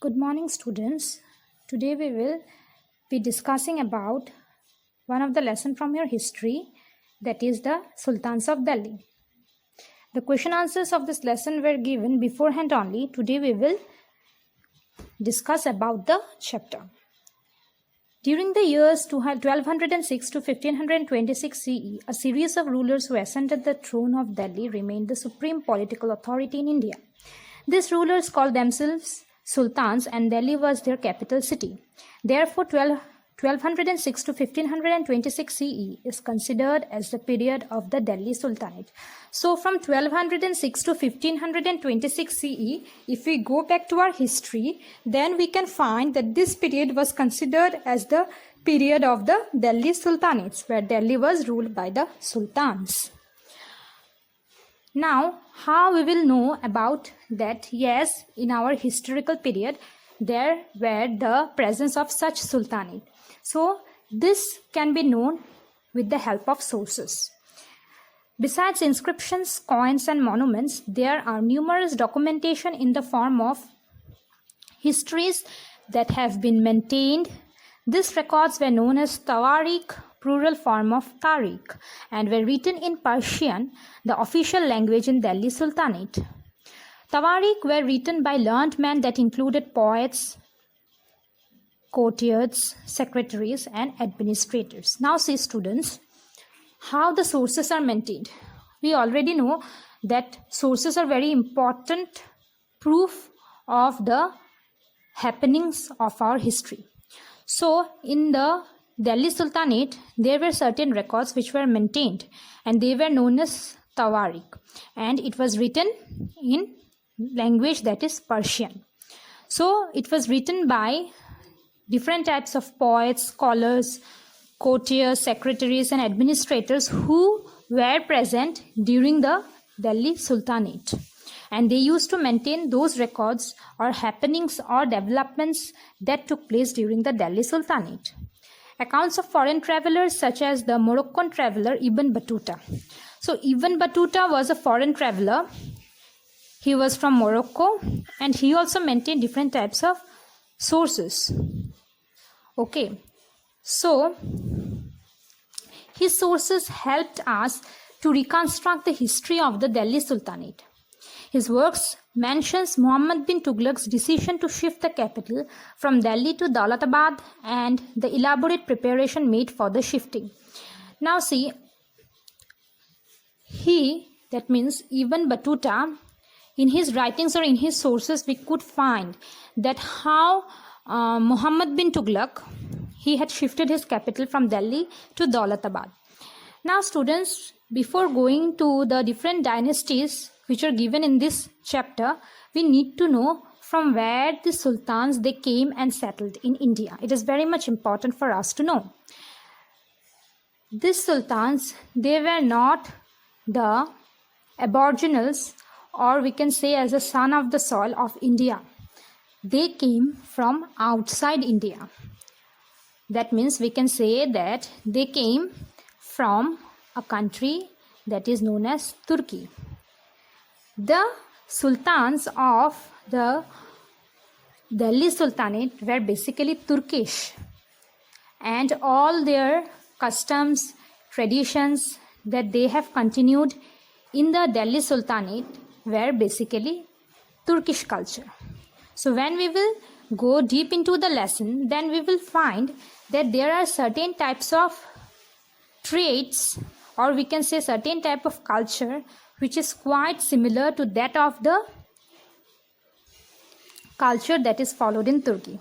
Good morning, students. Today we will be discussing about one of the lesson from your history, that is the Sultans of Delhi. The question answers of this lesson were given beforehand only. Today we will discuss about the chapter. During the years 1206 to 1526 CE, a series of rulers who ascended the throne of Delhi remained the supreme political authority in India. These rulers called themselves Sultans, and Delhi was their capital city. Therefore, 1206 to 1526 CE is considered as the period of the Delhi Sultanate. So, from 1206 to 1526 CE, if we go back to our history, then we can find that this period was considered as the period of the Delhi Sultanates, where Delhi was ruled by the Sultans. Now, how we will know about that? Yes, in our historical period, there were the presence of such sultanate. So, this can be known with the help of sources. Besides inscriptions, coins and monuments, there are numerous documentation in the form of histories that have been maintained. These records were known as Tawarikh, plural form of Tariq, and were written in Persian, the official language in Delhi Sultanate. Tawarikh were written by learned men that included poets, courtiers, secretaries, and administrators. Now see, students, how the sources are maintained. We already know that sources are very important proof of the happenings of our history. So, in the Delhi Sultanate, there were certain records which were maintained, and they were known as Tawarikh, and it was written in language that is Persian. So, it was written by different types of poets, scholars, courtiers, secretaries, and administrators who were present during the Delhi Sultanate. And they used to maintain those records or happenings or developments that took place during the Delhi Sultanate. Accounts of foreign travelers such as the Moroccan traveler Ibn Battuta. So Ibn Battuta was a foreign traveler. He was from Morocco, and he also maintained different types of sources. Okay, so his sources helped us to reconstruct the history of the Delhi Sultanate. His works mentions Muhammad bin Tughlaq's decision to shift the capital from Delhi to Daulatabad and the elaborate preparation made for the shifting. Now see, that means Ibn Battuta, in his writings or in his sources, we could find that how Muhammad bin Tughlaq, he had shifted his capital from Delhi to Daulatabad. Now students, before going to the different dynasties which are given in this chapter, we need to know from where the sultans they came and settled in India. It is very much important for us to know. These sultans, they were not the aboriginals, or we can say as a son of the soil of India. They came from outside India. That means we can say that they came from a country that is known as Turkey. The sultans of the Delhi Sultanate were basically Turkish, and all their customs, traditions that they have continued in the Delhi Sultanate were basically Turkish culture. So when we will go deep into the lesson, then we will find that there are certain types of traits, or we can say certain type of culture which is quite similar to that of the culture that is followed in Turkey.